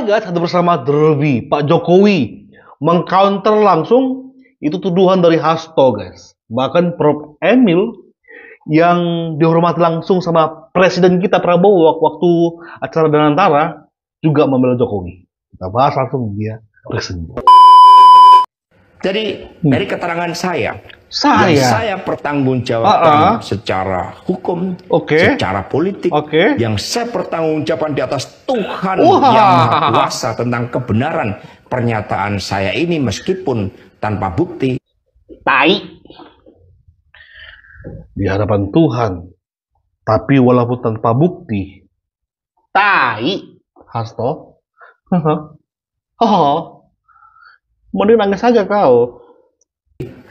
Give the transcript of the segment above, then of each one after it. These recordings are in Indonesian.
Hai guys, ada bersama Derby. Pak Jokowi mengcounter langsung itu tuduhan dari Hasto guys. Bahkan Prof. Emil yang dihormati langsung sama Presiden kita Prabowo waktu acara Danantara juga membela Jokowi. Kita bahas langsung dia Presiden. Jadi dari keterangan yang saya pertanggungjawabkan secara hukum, secara politik, yang saya pertanggungjawabkan di atas Tuhan yang Maha Kuasa tentang kebenaran pernyataan saya ini meskipun tanpa bukti. Tai di hadapan Tuhan, tapi walaupun tanpa bukti. Tai Hasto. Mending nangis saja kau.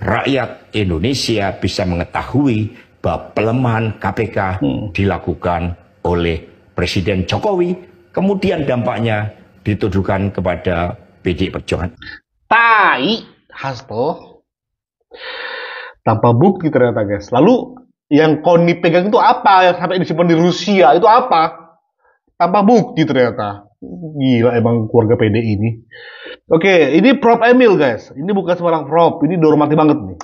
Rakyat Indonesia bisa mengetahui bahwa pelemahan KPK dilakukan oleh Presiden Jokowi, kemudian dampaknya dituduhkan kepada PDI Perjuangan. Tai Hasto. Tanpa bukti ternyata guys. Lalu yang Koni pegang itu apa? Yang sampai disimpan di Rusia itu apa? Tanpa bukti ternyata. Gila emang keluarga PDI ini. Oke, ini Prof. Emil guys. Ini bukan sembarang Prof. Ini dihormati banget nih.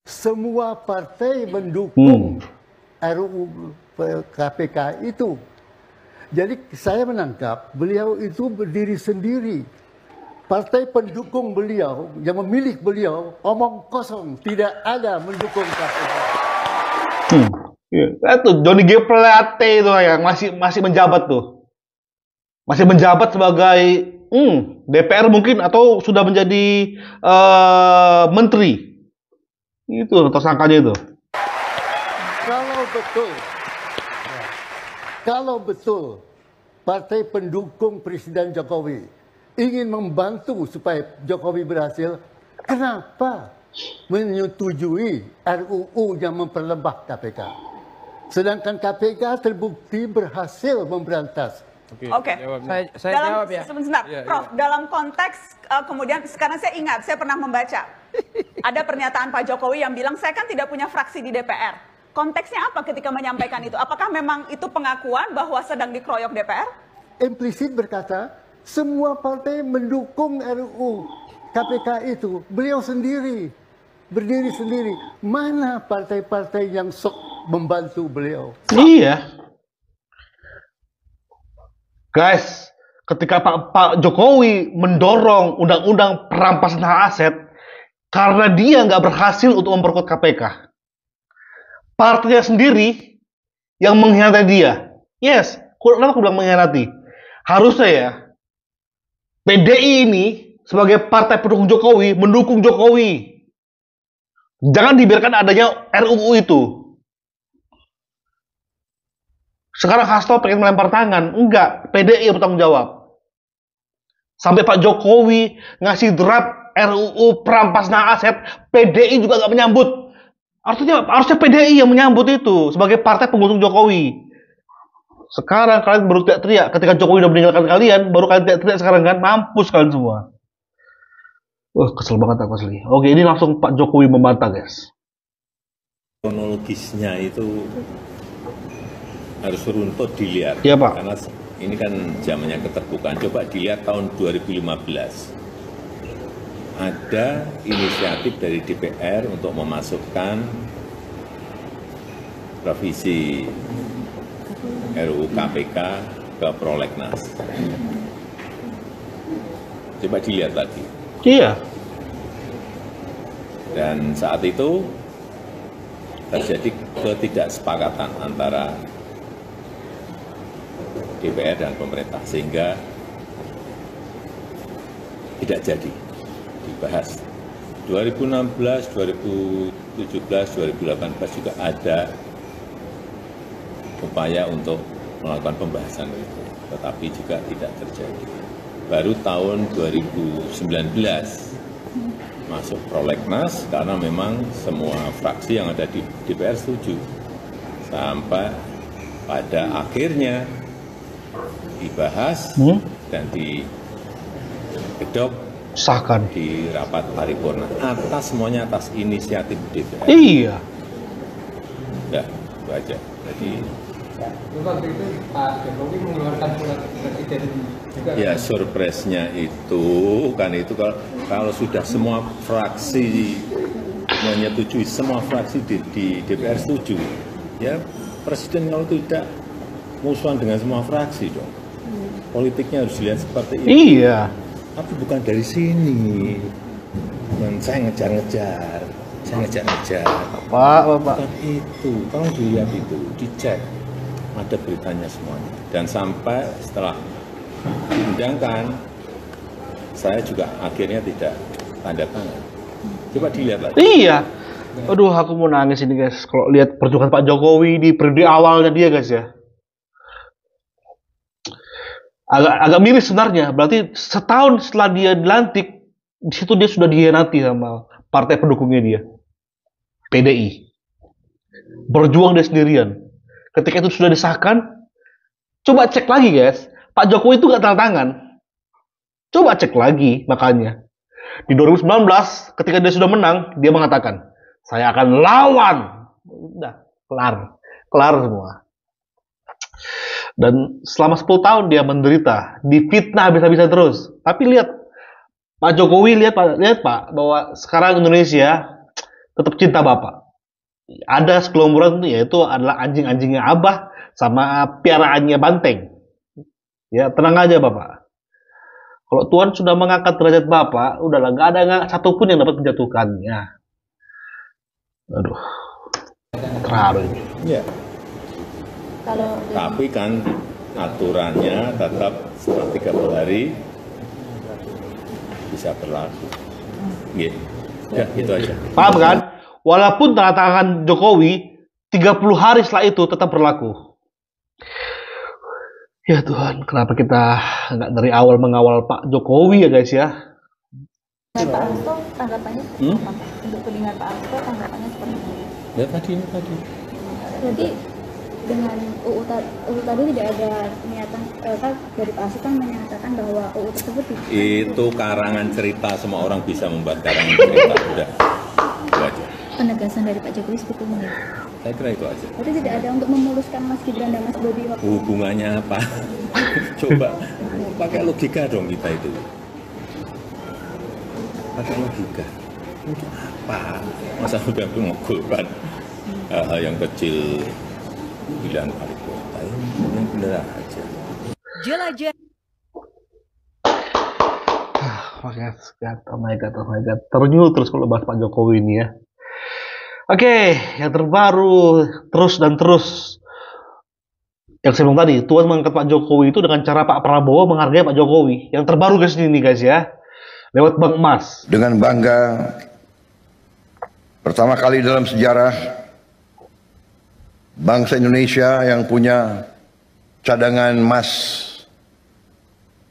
Semua partai mendukung RUU KPK itu. Jadi saya menangkap beliau itu berdiri sendiri. Partai pendukung beliau yang memilih beliau omong kosong, tidak ada mendukung KPK. Itu Johnny G. Plate itu yang masih menjabat tuh. Masih menjabat sebagai DPR mungkin atau sudah menjadi menteri. Itu tersangkanya itu. Kalau betul partai pendukung Presiden Jokowi ingin membantu supaya Jokowi berhasil, kenapa menyetujui RUU yang memperlemah KPK? Sedangkan KPK terbukti berhasil memberantas. Oke. Saya jawab ya. Sebentar, Prof. Dalam konteks kemudian sekarang saya ingat, saya pernah membaca ada pernyataan Pak Jokowi yang bilang saya kan tidak punya fraksi di DPR. Konteksnya apa ketika menyampaikan itu? Apakah memang itu pengakuan bahwa sedang dikeroyok DPR? Implisit berkata semua partai mendukung RUU KPK itu. Beliau sendiri berdiri sendiri. Mana partai-partai yang sok membantu beliau? Iya. Guys, ketika Pak Jokowi mendorong undang-undang perampasan hak aset karena dia nggak berhasil untuk memperkuat KPK, partainya sendiri yang mengkhianati dia. Yes, kenapa aku bilang mengkhianati? Harusnya ya, PDI ini sebagai partai pendukung Jokowi mendukung Jokowi. Jangan dibiarkan adanya RUU itu. Sekarang Hasto pengen melempar tangan. Enggak, PDI yang bertanggung jawab. Sampai Pak Jokowi ngasih draft RUU perampasan hak aset, PDI juga nggak menyambut. Harusnya PDI yang menyambut itu sebagai partai pengusung Jokowi. Sekarang kalian baru teriak ketika Jokowi udah meninggalkan kalian, baru kalian teriak sekarang kan, mampus kalian semua. Kesel banget aku asli. Oke, ini langsung Pak Jokowi membantah guys. Kronologisnya itu harus runtut dilihat. Iya Pak. Karena ini kan zamannya keterbukaan. Coba dilihat tahun 2015. Ada inisiatif dari DPR untuk memasukkan revisi RUU KPK ke prolegnas. Coba dilihat lagi. Iya. Dan saat itu terjadi ketidaksepakatan antara DPR dan pemerintah sehingga tidak jadi dibahas. 2016, 2017, 2018 juga ada upaya untuk melakukan pembahasan itu, tetapi juga tidak terjadi. Baru tahun 2019 masuk prolegnas karena memang semua fraksi yang ada di DPR setuju. Sampai pada akhirnya dibahas dan digedok sahkan di rapat paripurna semuanya atas inisiatif DPR. Iya. Ya, itu aja. Jadi waktu itu Pak Jokowi mengeluarkan surat presiden Ya surprise-nya itu kan itu kalau sudah semua fraksi menyetujui, semua fraksi di DPR setuju, ya Presiden kalau tidak musuhan dengan semua fraksi dong. Politiknya harus dilihat seperti itu. Iya. Tapi bukan dari sini. Saya ngejar-ngejar. Bapak. Bukan itu. Tolong dilihat itu, dicek. Ada beritanya semuanya. Dan sampai setelah diundangkan, saya juga akhirnya tidak tanda tangan. Coba dilihat lagi. Iya. Aduh, aku mau nangis ini guys. Kalau lihat perjuangan Pak Jokowi di periode awalnya dia guys ya. Agak miris sebenarnya. Berarti setahun setelah dia dilantik, di situ dia sudah dihianati sama partai pendukungnya dia. PDI. Berjuang dia sendirian. Ketika itu sudah disahkan, coba cek lagi guys. Pak Jokowi itu gak tanda tangan. Coba cek lagi makanya. Di 2019, ketika dia sudah menang, dia mengatakan, saya akan lawan. Udah, kelar semua. Dan selama 10 tahun dia menderita, difitnah bisa-bisa terus. Tapi lihat, Pak Jokowi, lihat Pak, bahwa sekarang Indonesia tetap cinta Bapak. Ada sekelompokan yaitu adalah anjing-anjingnya Abah sama piaraannya Banteng. Ya, tenang aja Bapak. Kalau Tuhan sudah mengangkat derajat Bapak, udahlah, nggak ada satupun yang dapat menjatuhkannya. Aduh, terharu ini. Ya. Tapi kan aturannya tetap setelah 30 hari bisa berlaku. Gitu. Ya, itu aja. Paham kan? Walaupun tanda tangan Jokowi, 30 hari setelah itu tetap berlaku. Ya Tuhan, kenapa kita nggak dari awal mengawal Pak Jokowi ya guys ya? Pak Hasto tanggapannya seperti apa? Untuk tudingan Pak Hasto tanggapannya seperti apa? Ya tadi. Jadi dengan UU tadi tidak ada niatan, dari Pak Hasto kan menyatakan bahwa UU tersebut itu karangan cerita, semua orang bisa membuat karangan cerita. Udah, itu aja. Penegasan dari Pak Jokowi seperti ini. Saya kira itu aja. Berarti tidak ada untuk memuluskan Mas Gibran dan Mas Bobi. Hubungannya apa? Coba pakai logika dong kita itu. Pakai logika. Untuk apa? Masa udah mengugurkan hal yang kecil pilihan wali kota, yang benar aja. Jelajah. Oh my god. Ternyuh terus kalau bahas Pak Jokowi ini ya. Oke, yang terbaru terus. Yang saya bilang tadi, Tuhan mengangkat Pak Jokowi itu dengan cara Pak Prabowo menghargai Pak Jokowi. Yang terbaru guys ini guys ya, lewat Bank Emas. Dengan bangga, pertama kali dalam sejarah bangsa Indonesia yang punya cadangan emas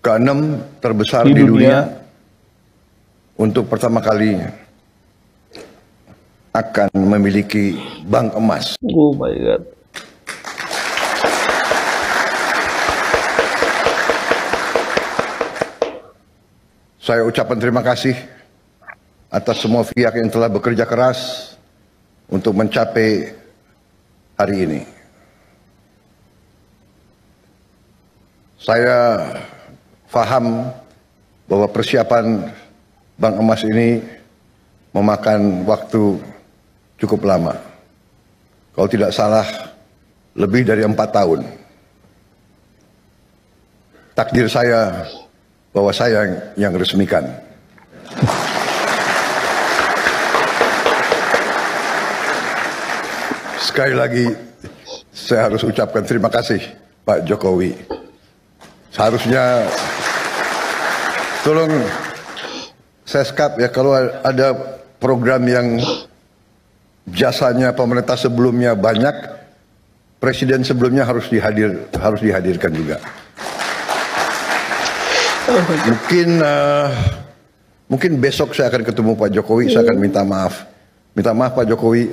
ke-6 terbesar di dunia untuk pertama kalinya akan memiliki bank emas. Oh my god. Saya ucapkan terima kasih atas semua pihak yang telah bekerja keras untuk mencapai hari ini. Saya paham bahwa persiapan bank emas ini memakan waktu cukup lama. Kalau tidak salah, lebih dari 4 tahun. Takdir saya bahwa saya yang resmikan. Sekali lagi, saya harus ucapkan terima kasih Pak Jokowi. Seharusnya, tolong Seskap ya, kalau ada program yang jasanya pemerintah sebelumnya banyak, presiden sebelumnya harus dihadirkan juga. Mungkin besok saya akan ketemu Pak Jokowi, saya akan minta maaf Pak Jokowi,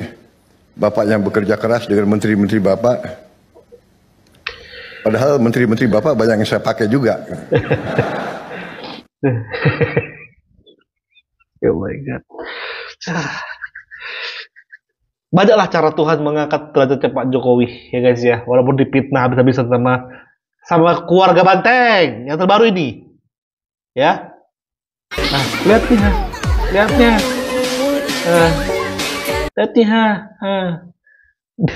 Bapak yang bekerja keras dengan menteri-menteri Bapak. Padahal menteri-menteri Bapak banyak yang saya pakai juga. Oh my god. Banyaklah cara Tuhan mengangkat derajatnya Pak Jokowi ya guys ya, walaupun dipitnah habis-habisan sama sama keluarga Banteng yang terbaru ini. Ya. Nah, lihat nih, lihatnya. Lihat nih,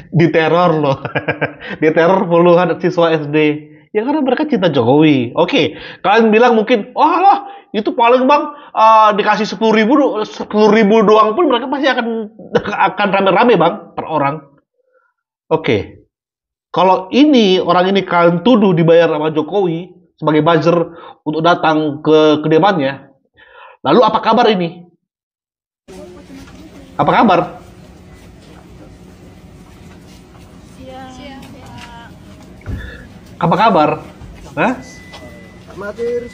diteror loh. Diteror puluhan siswa SD. Ya karena mereka cinta Jokowi. Oke, kalian bilang mungkin, oh lah, itu paling bang dikasih 10.000 doang pun mereka pasti akan rame-rame bang per orang. Oke, kalau orang ini kalian tuduh dibayar sama Jokowi sebagai buzzer untuk datang ke kediamannya, lalu apa kabar ini? Apa kabar? Apa kabar? Hah? Amatir.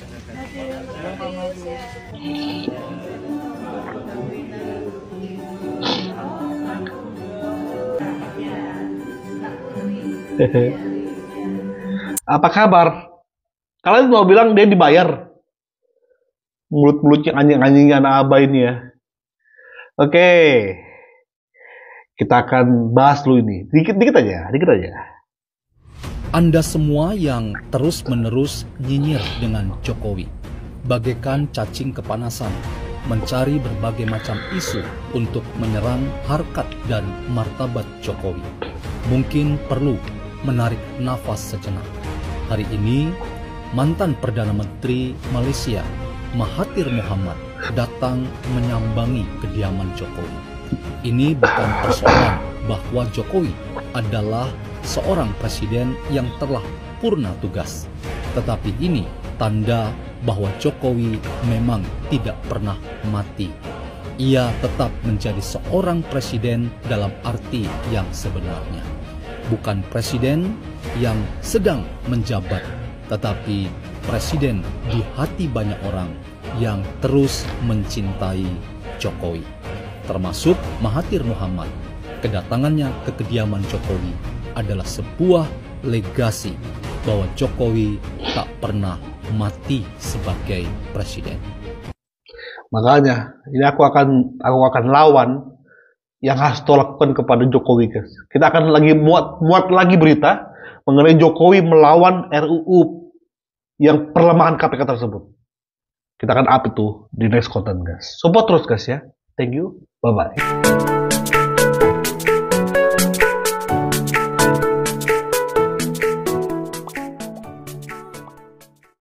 Apa kabar? Kalian mau bilang dia dibayar? Mulut-mulutnya anjing-anjing anak abah ini ya. Oke. Kita akan bahas dulu ini. Dikit aja. Anda semua yang terus-menerus nyinyir dengan Jokowi, bagaikan cacing kepanasan, mencari berbagai macam isu untuk menyerang harkat dan martabat Jokowi, mungkin perlu menarik nafas sejenak. Hari ini, mantan Perdana Menteri Malaysia, Mahathir Mohamad, datang menyambangi kediaman Jokowi. Ini bukan persoalan bahwa Jokowi adalah seorang presiden yang telah purna tugas. Tetapi ini tanda bahwa Jokowi memang tidak pernah mati. Ia tetap menjadi seorang presiden dalam arti yang sebenarnya. Bukan presiden yang sedang menjabat, tetapi presiden di hati banyak orang yang terus mencintai Jokowi. Termasuk Mahathir Mohamad. Kedatangannya ke kediaman Jokowi adalah sebuah legasi bahwa Jokowi tak pernah mati sebagai presiden. Makanya ini aku akan lawan yang Hasto lakukan kepada Jokowi, guys. Kita akan lagi muat lagi berita mengenai Jokowi melawan RUU yang perlemahan KPK tersebut. Kita akan up itu di next content, guys. Support terus, guys ya. Thank you. Bye bye.